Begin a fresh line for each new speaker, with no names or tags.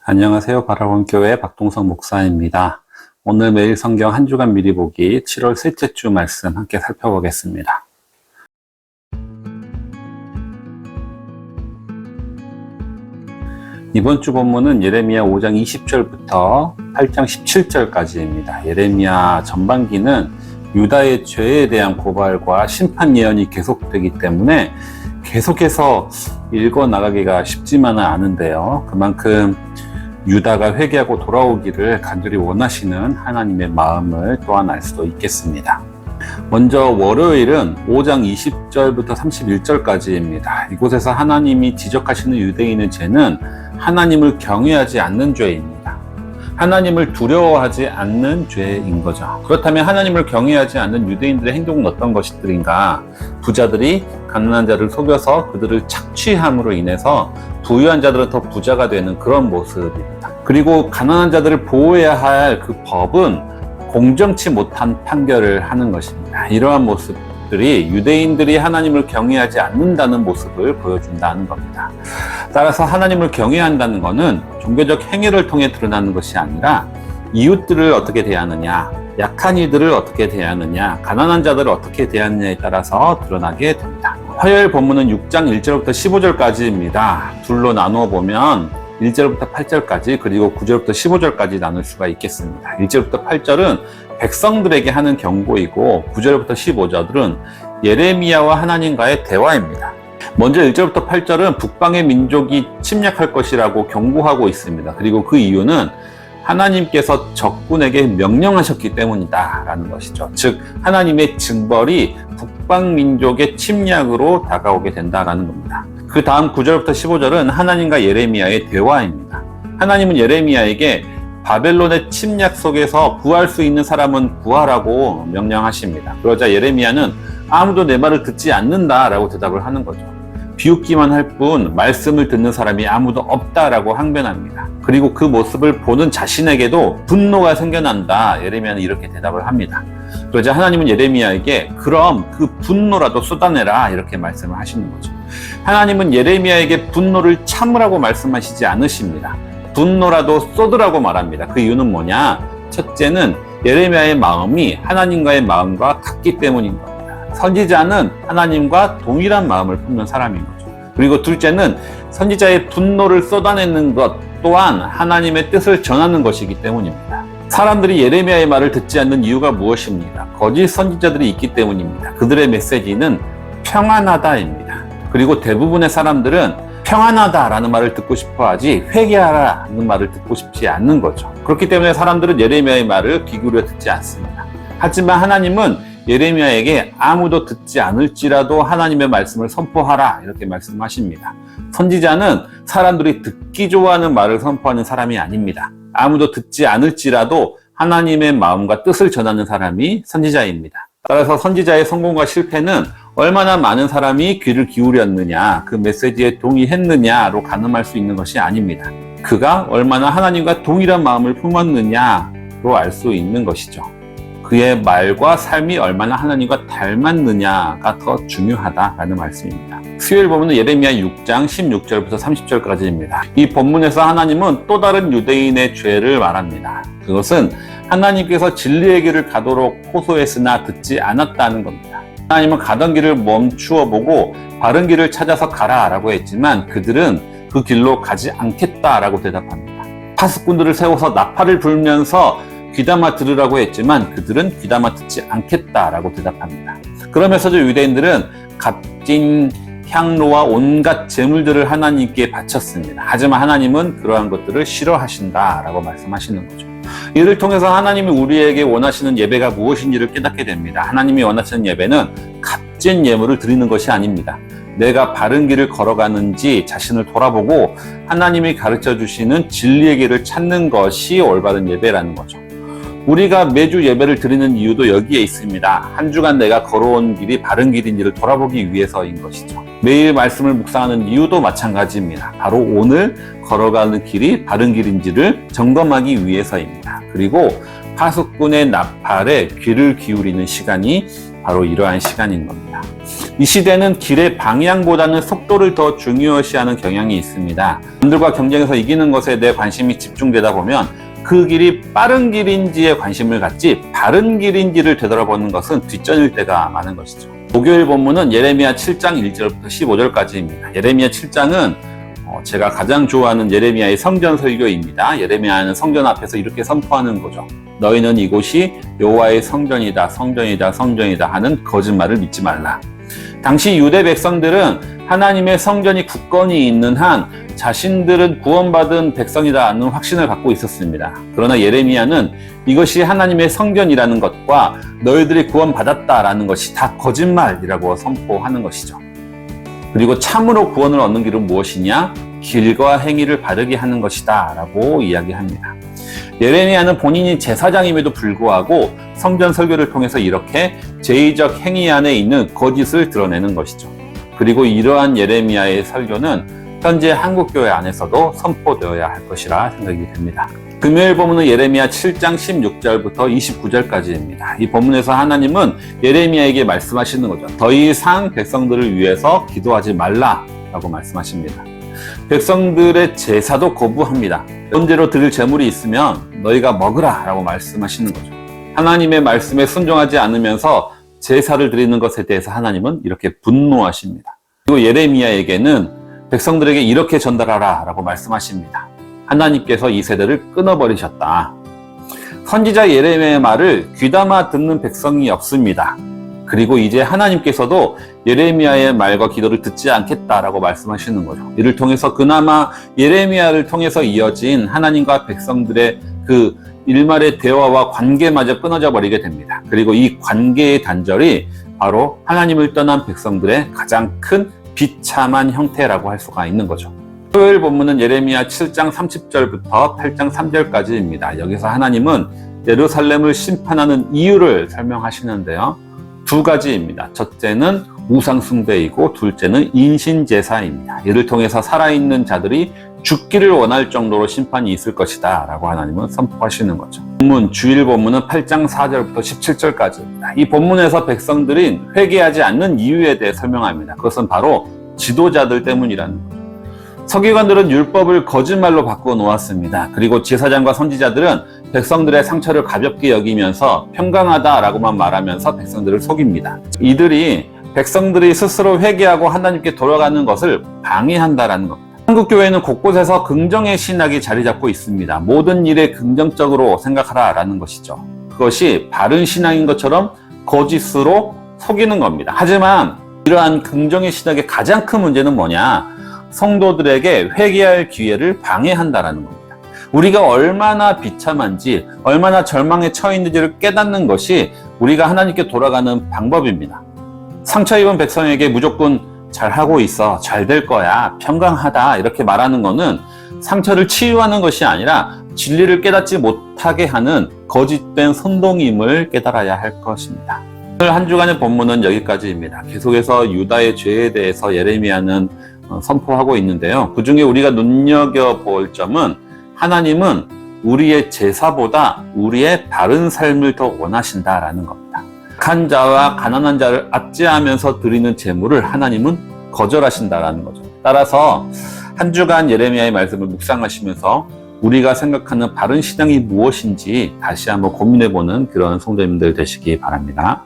안녕하세요. 바라본교회 박동성 목사입니다. 오늘 매일 성경 한 주간 미리 보기 7월 셋째 주 말씀 함께 살펴보겠습니다. 이번 주 본문은 예레미야 5장 20절부터 8장 17절까지입니다. 예레미야 전반기는 유다의 죄에 대한 고발과 심판 예언이 계속되기 때문에 계속해서 읽어나가기가 쉽지만은 않은데요. 그만큼 유다가 회개하고 돌아오기를 간절히 원하시는 하나님의 마음을 또한 알 수도 있겠습니다. 먼저 월요일은 5장 20절부터 31절까지입니다. 이곳에서 하나님이 지적하시는 유대인의 죄는 하나님을 경외하지 않는 죄입니다. 하나님을 두려워하지 않는 죄인 거죠. 그렇다면 하나님을 경외하지 않는 유대인들의 행동은 어떤 것들인가? 부자들이 가난한 자를 속여서 그들을 착취함으로 인해서 부유한 자들은 더 부자가 되는 그런 모습입니다. 그리고 가난한 자들을 보호해야 할 그 법은 공정치 못한 판결을 하는 것입니다. 이러한 모습들이 유대인들이 하나님을 경외하지 않는다는 모습을 보여준다는 겁니다. 따라서 하나님을 경외한다는 것은 종교적 행위를 통해 드러나는 것이 아니라 이웃들을 어떻게 대하느냐, 약한 이들을 어떻게 대하느냐, 가난한 자들을 어떻게 대하느냐에 따라서 드러나게 됩니다. 화요일 본문은 6장 1절부터 15절까지입니다. 둘로 나누어 보면 1절부터 8절까지 그리고 9절부터 15절까지 나눌 수가 있겠습니다. 1절부터 8절은 백성들에게 하는 경고이고 9절부터 15절은 예레미야와 하나님과의 대화입니다. 먼저 1절부터 8절은 북방의 민족이 침략할 것이라고 경고하고 있습니다. 그리고 그 이유는 하나님께서 적군에게 명령하셨기 때문이다 라는 것이죠. 즉 하나님의 징벌이 북방 민족의 침략으로 다가오게 된다라는 겁니다. 그 다음 9절부터 15절은 하나님과 예레미야의 대화입니다. 하나님은 예레미야에게 바벨론의 침략 속에서 구할 수 있는 사람은 구하라고 명령하십니다. 그러자 예레미야는 아무도 내 말을 듣지 않는다라고 대답을 하는 거죠. 비웃기만 할 뿐 말씀을 듣는 사람이 아무도 없다라고 항변합니다. 그리고 그 모습을 보는 자신에게도 분노가 생겨난다. 예레미야는 이렇게 대답을 합니다. 그러자 하나님은 예레미야에게 그럼 그 분노라도 쏟아내라 이렇게 말씀을 하시는 거죠. 하나님은 예레미야에게 분노를 참으라고 말씀하시지 않으십니다. 분노라도 쏟으라고 말합니다. 그 이유는 뭐냐? 첫째는 예레미야의 마음이 하나님과의 마음과 같기 때문인 겁니다. 선지자는 하나님과 동일한 마음을 품는 사람인 거죠. 그리고 둘째는 선지자의 분노를 쏟아내는 것 또한 하나님의 뜻을 전하는 것이기 때문입니다. 사람들이 예레미야의 말을 듣지 않는 이유가 무엇입니까? 거짓 선지자들이 있기 때문입니다. 그들의 메시지는 평안하다입니다. 그리고 대부분의 사람들은 평안하다라는 말을 듣고 싶어 하지 회개하라는 말을 듣고 싶지 않는 거죠. 그렇기 때문에 사람들은 예레미야의 말을 귀 기울여 듣지 않습니다. 하지만 하나님은 예레미야에게 아무도 듣지 않을지라도 하나님의 말씀을 선포하라 이렇게 말씀하십니다. 선지자는 사람들이 듣기 좋아하는 말을 선포하는 사람이 아닙니다. 아무도 듣지 않을지라도 하나님의 마음과 뜻을 전하는 사람이 선지자입니다. 따라서 선지자의 성공과 실패는 얼마나 많은 사람이 귀를 기울였느냐, 그 메시지에 동의했느냐로 가늠할 수 있는 것이 아닙니다. 그가 얼마나 하나님과 동일한 마음을 품었느냐로 알 수 있는 것이죠. 그의 말과 삶이 얼마나 하나님과 닮았느냐가 더 중요하다라는 말씀입니다. 수요일 본문은 예레미야 6장 16절부터 30절까지입니다. 이 본문에서 하나님은 또 다른 유대인의 죄를 말합니다. 그것은 하나님께서 진리의 길을 가도록 호소했으나 듣지 않았다는 겁니다. 하나님은 가던 길을 멈추어 보고 바른 길을 찾아서 가라라고 했지만 그들은 그 길로 가지 않겠다라고 대답합니다. 파수꾼들을 세워서 나팔을 불면서 귀담아 들으라고 했지만 그들은 귀담아 듣지 않겠다라고 대답합니다. 그러면서도 유대인들은 값진 향로와 온갖 제물들을 하나님께 바쳤습니다. 하지만 하나님은 그러한 것들을 싫어하신다라고 말씀하시는 거죠. 이를 통해서 하나님이 우리에게 원하시는 예배가 무엇인지를 깨닫게 됩니다. 하나님이 원하시는 예배는 값진 예물을 드리는 것이 아닙니다. 내가 바른 길을 걸어가는지 자신을 돌아보고 하나님이 가르쳐 주시는 진리의 길을 찾는 것이 올바른 예배라는 거죠. 우리가 매주 예배를 드리는 이유도 여기에 있습니다. 한 주간 내가 걸어온 길이 바른 길인지를 돌아보기 위해서인 것이죠. 매일 말씀을 묵상하는 이유도 마찬가지입니다. 바로 오늘 걸어가는 길이 바른 길인지를 점검하기 위해서입니다. 그리고 파수꾼의 나팔에 귀를 기울이는 시간이 바로 이러한 시간인 겁니다. 이 시대는 길의 방향보다는 속도를 더 중요시하는 경향이 있습니다. 남들과 경쟁해서 이기는 것에 대해 관심이 집중되다 보면 그 길이 빠른 길인지에 관심을 갖지 바른 길인지를 되돌아보는 것은 뒷전일 때가 많은 것이죠. 목요일 본문은 예레미야 7장 1절부터 15절까지입니다. 예레미야 7장은 제가 가장 좋아하는 예레미야의 성전 설교입니다. 예레미야는 성전 앞에서 이렇게 선포하는 거죠. 너희는 이곳이 여호와의 성전이다, 성전이다, 성전이다 하는 거짓말을 믿지 말라. 당시 유대 백성들은 하나님의 성전이 굳건히 있는 한 자신들은 구원받은 백성이다 하는 확신을 갖고 있었습니다. 그러나 예레미야는 이것이 하나님의 성전이라는 것과 너희들이 구원받았다라는 것이 다 거짓말이라고 선포하는 것이죠. 그리고 참으로 구원을 얻는 길은 무엇이냐? 길과 행위를 바르게 하는 것이다 라고 이야기합니다. 예레미야는 본인이 제사장임에도 불구하고 성전 설교를 통해서 이렇게 제의적 행위 안에 있는 거짓을 드러내는 것이죠. 그리고 이러한 예레미야의 설교는 현재 한국교회 안에서도 선포되어야 할 것이라 생각이 됩니다. 금요일 본문은 예레미야 7장 16절부터 29절까지입니다. 이 본문에서 하나님은 예레미야에게 말씀하시는 거죠. 더 이상 백성들을 위해서 기도하지 말라라고 말씀하십니다. 백성들의 제사도 거부합니다. 번제로 드릴 제물이 있으면 너희가 먹으라 라고 말씀하시는 거죠. 하나님의 말씀에 순종하지 않으면서 제사를 드리는 것에 대해서 하나님은 이렇게 분노하십니다. 그리고 예레미야에게는 백성들에게 이렇게 전달하라 라고 말씀하십니다. 하나님께서 이 세대를 끊어버리셨다. 선지자 예레미야의 말을 귀담아 듣는 백성이 없습니다. 그리고 이제 하나님께서도 예레미야의 말과 기도를 듣지 않겠다라고 말씀하시는 거죠. 이를 통해서 그나마 예레미야를 통해서 이어진 하나님과 백성들의 그 일말의 대화와 관계마저 끊어져 버리게 됩니다. 그리고 이 관계의 단절이 바로 하나님을 떠난 백성들의 가장 큰 비참한 형태라고 할 수가 있는 거죠. 토요일 본문은 예레미야 7장 30절부터 8장 3절까지입니다. 여기서 하나님은 예루살렘을 심판하는 이유를 설명하시는데요. 두 가지입니다. 첫째는 우상 숭배이고 둘째는 인신제사입니다. 이를 통해서 살아있는 자들이 죽기를 원할 정도로 심판이 있을 것이다 라고 하나님은 선포하시는 거죠. 주일 본문은 8장 4절부터 17절까지입니다. 이 본문에서 백성들이 회개하지 않는 이유에 대해 설명합니다. 그것은 바로 지도자들 때문이라는 거죠. 서기관들은 율법을 거짓말로 바꾸어 놓았습니다. 그리고 제사장과 선지자들은 백성들의 상처를 가볍게 여기면서 평강하다라고만 말하면서 백성들을 속입니다. 이들이 백성들이 스스로 회개하고 하나님께 돌아가는 것을 방해한다라는 겁니다. 한국교회는 곳곳에서 긍정의 신학이 자리 잡고 있습니다. 모든 일에 긍정적으로 생각하라라는 것이죠. 그것이 바른 신앙인 것처럼 거짓으로 속이는 겁니다. 하지만 이러한 긍정의 신학의 가장 큰 문제는 뭐냐? 성도들에게 회개할 기회를 방해한다라는 겁니다. 우리가 얼마나 비참한지, 얼마나 절망에 처해 있는지를 깨닫는 것이 우리가 하나님께 돌아가는 방법입니다. 상처 입은 백성에게 무조건 잘하고 있어, 잘 될 거야, 평강하다 이렇게 말하는 것은 상처를 치유하는 것이 아니라 진리를 깨닫지 못하게 하는 거짓된 선동임을 깨달아야 할 것입니다. 오늘 한 주간의 본문은 여기까지입니다. 계속해서 유다의 죄에 대해서 예레미야는 선포하고 있는데요. 그 중에 우리가 눈여겨볼 점은 하나님은 우리의 제사보다 우리의 바른 삶을 더 원하신다라는 겁니다. 약한 자와 가난한 자를 압제하면서 드리는 제물을 하나님은 거절하신다라는 거죠. 따라서 한 주간 예레미야의 말씀을 묵상하시면서 우리가 생각하는 바른 신앙이 무엇인지 다시 한번 고민해보는 그런 성도님들 되시기 바랍니다.